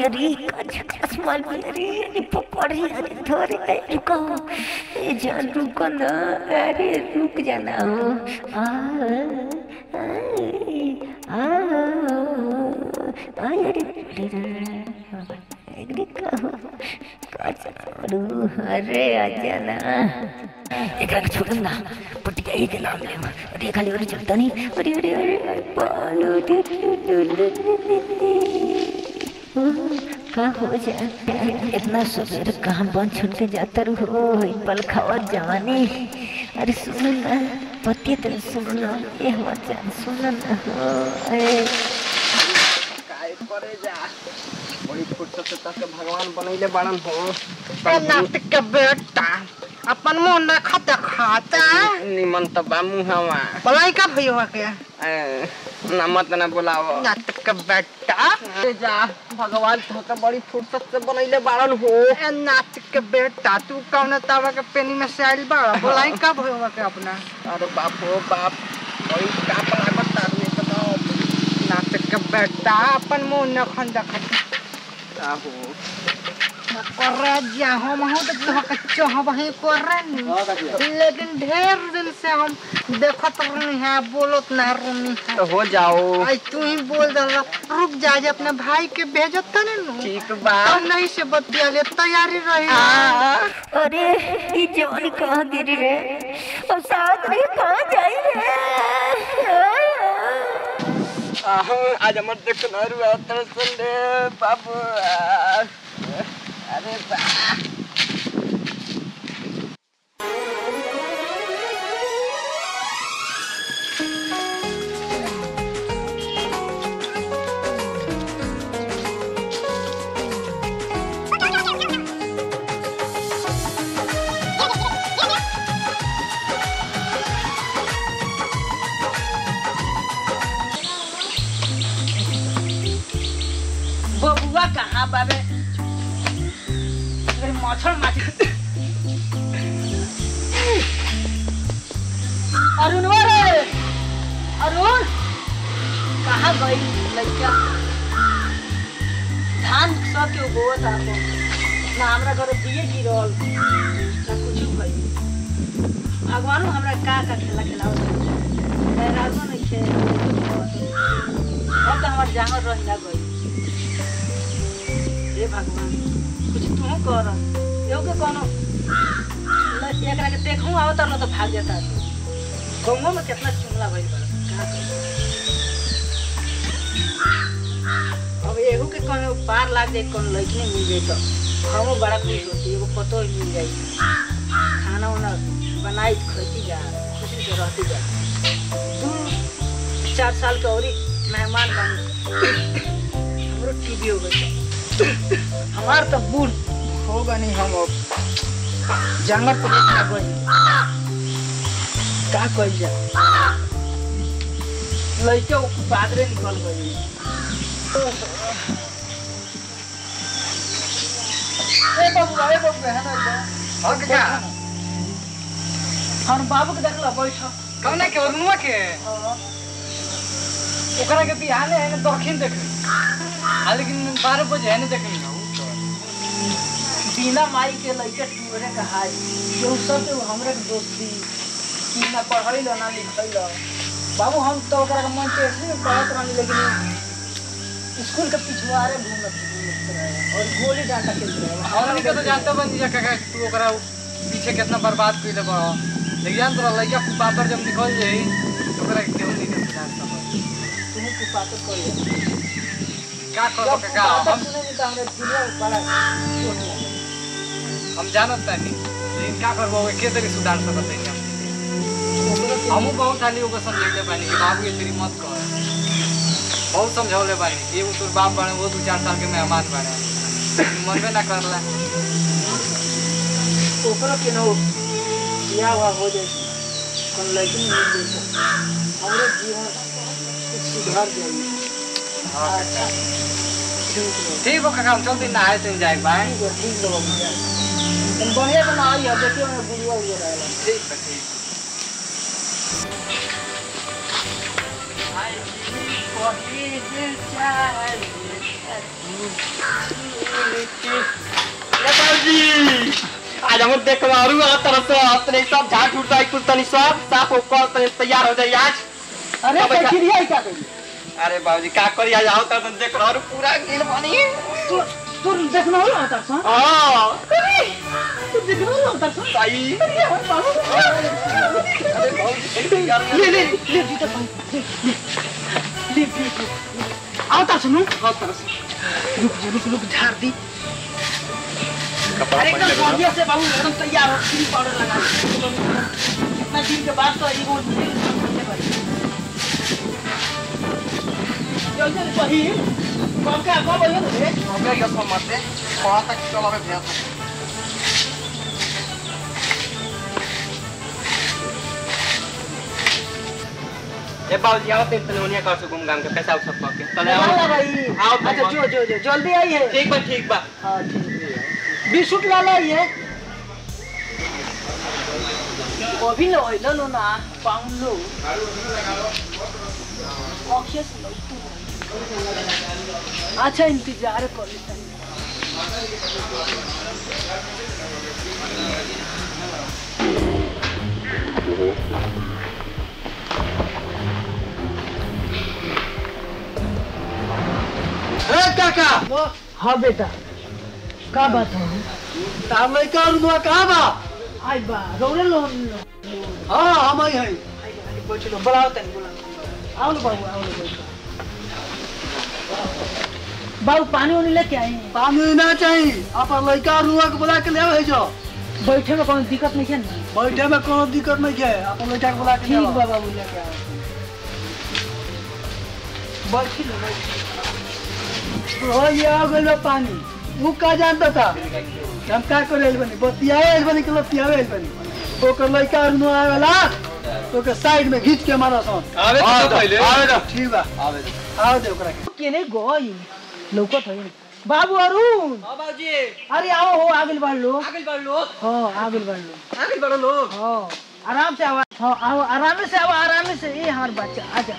मेरी झकास माल मेरी ये पकड़ी अरे थोड़ी रुको ये जान रुको ना अरे रुक जाना हो अरे आजा ना एक छोड़ ना पटिया ही के नाम ले अरे खाली और चलता नहीं अरे अरे अरे पालो का हो जाए इतना सवेरे कहाँ बंद छूट के जाता रहो पल खावा जवानी अरे सुनो ना पति तो सुनो ये हमारा जान सुनो ना करे जा बड़ी फुर्सत से तक भगवान बनैले बाड़न हो नाटक के बेटा अपन मुंह न खाता निमन त बा मुहावा भलाई का भयो के नमत न बुलाओ नाटक के बेटा जा भगवान तो त बड़ी फुर्सत से बनैले बाड़न हो नाटक के बेटा तू कौन तावा के पेनी में से आइल बा भलाई का भयो के अपना अरे बाप हो बाप बड़ी का लागत तारू बताओ नाटक के बेटा अपन मुंह न का हो करे जा हम तो कच्चो हम वही करे लेकिन ढेर दिन से हम देखत रही है बोलत ना रही है तो हो जाओ आई तू ही बोल दे रुक जा जे अपने भाई के भेजत त न ठीक बा नहीं से बतिया ले तैयारी रही अरे ये जवानी कहाँ गिरी रे और साथ में कहाँ जाई रे आज हमर देख नरु तरसन रे बाबू अरे बा बबुआ कहाँ बाबे मच्छर माटी अरुण रे अरुण कहाँ गई लड़का धान सब के उगोत आपको ना हमरा घर दिए गिरल ना कुछ भई भगवान हमरा का खेला खिलाओ राजो नहीं खे अब तो हमार जांगर रह ना गई हे भगवान कुछ तू कर यो के कोनो एकरा के देखूं आवत न तो भाग जाता तू गंगो में कितना चुमला भइल बा का अब एहू के कोनो पार लाग जाए कोनो लइकने मिल जाए तो हम बड़ा खुश होती एगो पतो ही मिल जाए खाना वाना बनाई खती जा खुशी से रहती जा 2-4 साल के औरी मेहमान बन हमरो टीवी हो गई हमार तो बूढ़ होगा नहीं हम अब जंगल पर देखना गई का कही जा लइके बादरे निकल गई ए बाबू है ना हो के का हम बाबू के देखला बैठ कौन के ओरनुआ के ओकरा के बिहाने है दक्षिण देख लेकिन 12 बजे है नहीं देखेंगे बिना माई के लइके टूरे कहाई जो सब तो हमरे के दोस्ती कि ना पढ़ाई ल ना लिखाई ल बाबू हम तो ओकरा के मन से इसलिए पढ़त रहनी लेकिन स्कूल के पिछवाड़े घूमत और गोली डांटा खेलते रहे हमनी के तो जानते बन जा काका तू ओकरा पीछे कितना बर्बाद कइले बा लेकिन तोरा लइका कुपातर जब निकल जाई तो ओकरा केहू नहीं के सुधार सकत तुम कुपातर कर का करो काका हम सुने में तो हमरे दिलवा बड़ा हम जानत नहीं लेकिन का करबो के तरी सुधार सकत है हम बहुत हाली ओको समझाइले बानी कि बाबू ये तेरी मत कर बहुत समझावले बानी कि वो तोर बाप बाने वो 2-4 साल के मेहमान बाने मनबे ना करला ओकरा के नो बियाह हुआ हो जाए कौन लड़की मिल जाए हमरे जीवन कुछ सुधार जाए अच्छा ठीक हो काका हम चलते नहाए तो जाए बाय ठीक लोग तुम बढ़िया बना आई है देखिए मैं बुढ़वा हुआ रहेगा ठीक है ठीक आज हम देखवारू तरफ से अपने सब झाट उठता है कुछ तनी सब साफ होकर तैयार हो जाए आज। अरे प्रक्रिया क्या करी? अरे बाबूजी का करी आज आओ तो देखवारू पूरा गिल बनी तू देखना हो आता सा? हां तू देखना हो आता सा? सही। ले ले ले जीता ले आता सुनो आता रुक झाड़ दी। अरे एकदम बढ़िया से बाबू एकदम तैयार हो क्रीम पाउडर लगा इतना दिन के बाद तो ये वो जल्दी सही कब का कब आइए रे हो गया सब मत दे कहां तक चला में भेज। ए बाबूजी आओ तो तलोनिया कर से घूम घाम के पैसा सब पाके तले आओ भाई आओ। अच्छा जो जल्दी आइए। ठीक बा हां ठीक है बिस्कुट ला लाइए अभी लो ना पाउंड लो ऑक्सीजन लो। अच्छा इंतजार कर लेते काका। हाँ बेटा का बात है? तार लइका रुआ कहां बा? आई बा रोले लो हां हम आई है। बैठ लो बुलाओ तन बुलाओ आओ लो बाबू आओ लो बाबू पानी वानी लेके आए पानी ना चाहिए आप लइका रुआ के बुला के ले आवे जो। बैठे में कोई दिक्कत नहीं है ना? बैठे में कोनो दिक्कत नहीं है आप लइका के बुला के ले ठीक आओ। बा बाबू लेके आओ बैठ लो ओ ये आ गइल पानी वो का जानता था हम का करेल बनी बतियाए बनी के बतियाए बनी ओकर लइका रुआ आवेला तो के साइड में खींच के मारा सन आवे तो पहले आवे तो ठीक बा आवे आओ दे ओकरा के केने गई लौकत है बाबू अरुण। हां बाबूजी अरे आओ हो आगे बढ़ लो हां आगे बढ़ लो लोग हाँ आराम से आओ हाँ आओ आराम से ये हमार बच्चा आजा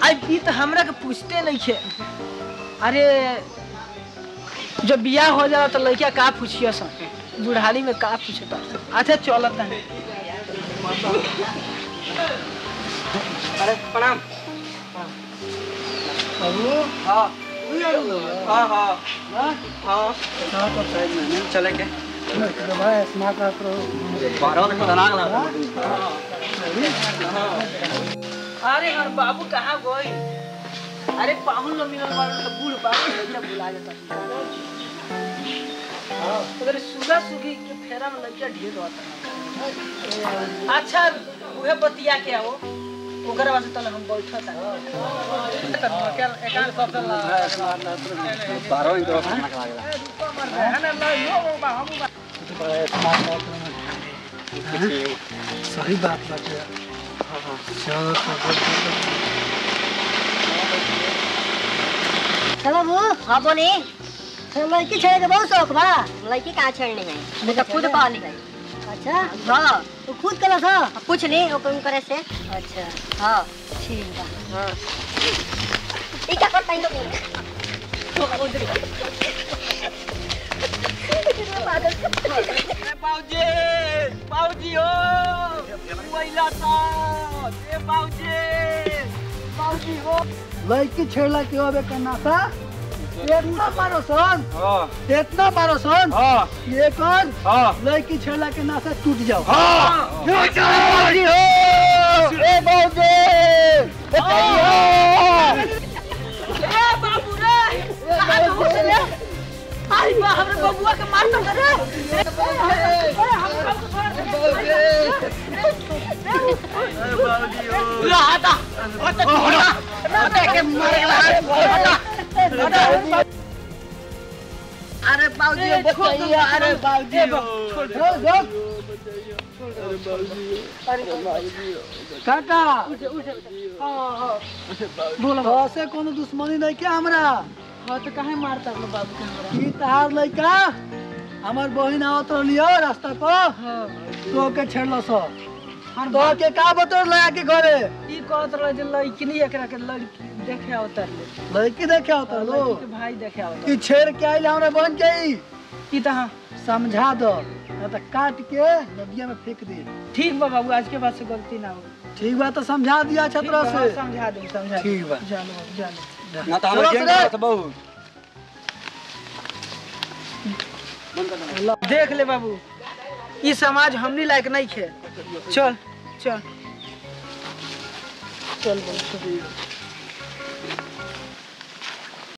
अब ये तो हमरा के पूछते नहीं है। अरे जब बियाह हो जाला तो लड़किया का पूछिए सन बुढ़ाली में का पूछता। अच्छा चलत नहीं अरे प्रणाम बाबू हां हां हां हां हां तो साइड में चले के भाई स्मार्ट करो 12 तक बना ला। अरे हर बाबू कहाँ गई? अरे पाहुन लो मिलल वाला तो बूढ़ बाबू लड़का बुला लेता। हां अगर सुगा सुगी के फेरा में लड़का ढेर होता। अच्छा उहे बतिया के आओ ओकरा वास्ते तले हम बैठा था क्या एकांत सब चला 12 इंच खाना खा लागला है ना लो यो बा हम सही बात बाटे। चलो वो हाँ बोली लड़की छेड़े के बहुत शौक बा। लड़की कहाँ छेड़ने है? मैं तो खुद कहली है। अच्छा हाँ तो खुद कला था कुछ नहीं ओपन करे से। अच्छा हाँ ठीक बा। हाँ ये क्या करता है तो बाबूजी हो महिला था ए बाबूजी हो लड़की छेड़ला के होबे करना था इतना मारो सन इतना मारो सन ये कर लड़की छेड़ला के नासा टूट जाओ। बाबूजी हो ए बाबूजी ए बाबू रे कहां हो चले? आई बा हमरे बबुआ के मार तो करे। अरे हम लादा के मारेला। अरे बाबूजी बताइए। अरे काका बोलो से कोनो दुश्मनी नहीं क्या हमरा? हाँ तो काहे मारता अपने बाबू के हमरा? ई तहार लइका हमर बहिन आवत रहलियो रास्ता पर तो के छेड़लो सो हम तो के का बतौर लगा के घरे ई कहत रह जे लड़की एकरा के लड़की देखे उतर ले लड़की देखे होता लो लड़की के भाई देखे उतर ई छेड़ के आइल हमरा बन गई ई त हां समझा दो ना तो काट के नदिया में फेंक दे। ठीक बा बाबू आज के बाद से गलती ना हो ठीक बा तो समझा दिया छतरा से समझा दे समझा ठीक बा। जानो बाबू जानो ना तो हम जेल में रहत बहुत देख ले बाबू ई समाज हमनी लायक नहीं खे चल चल चल बाबू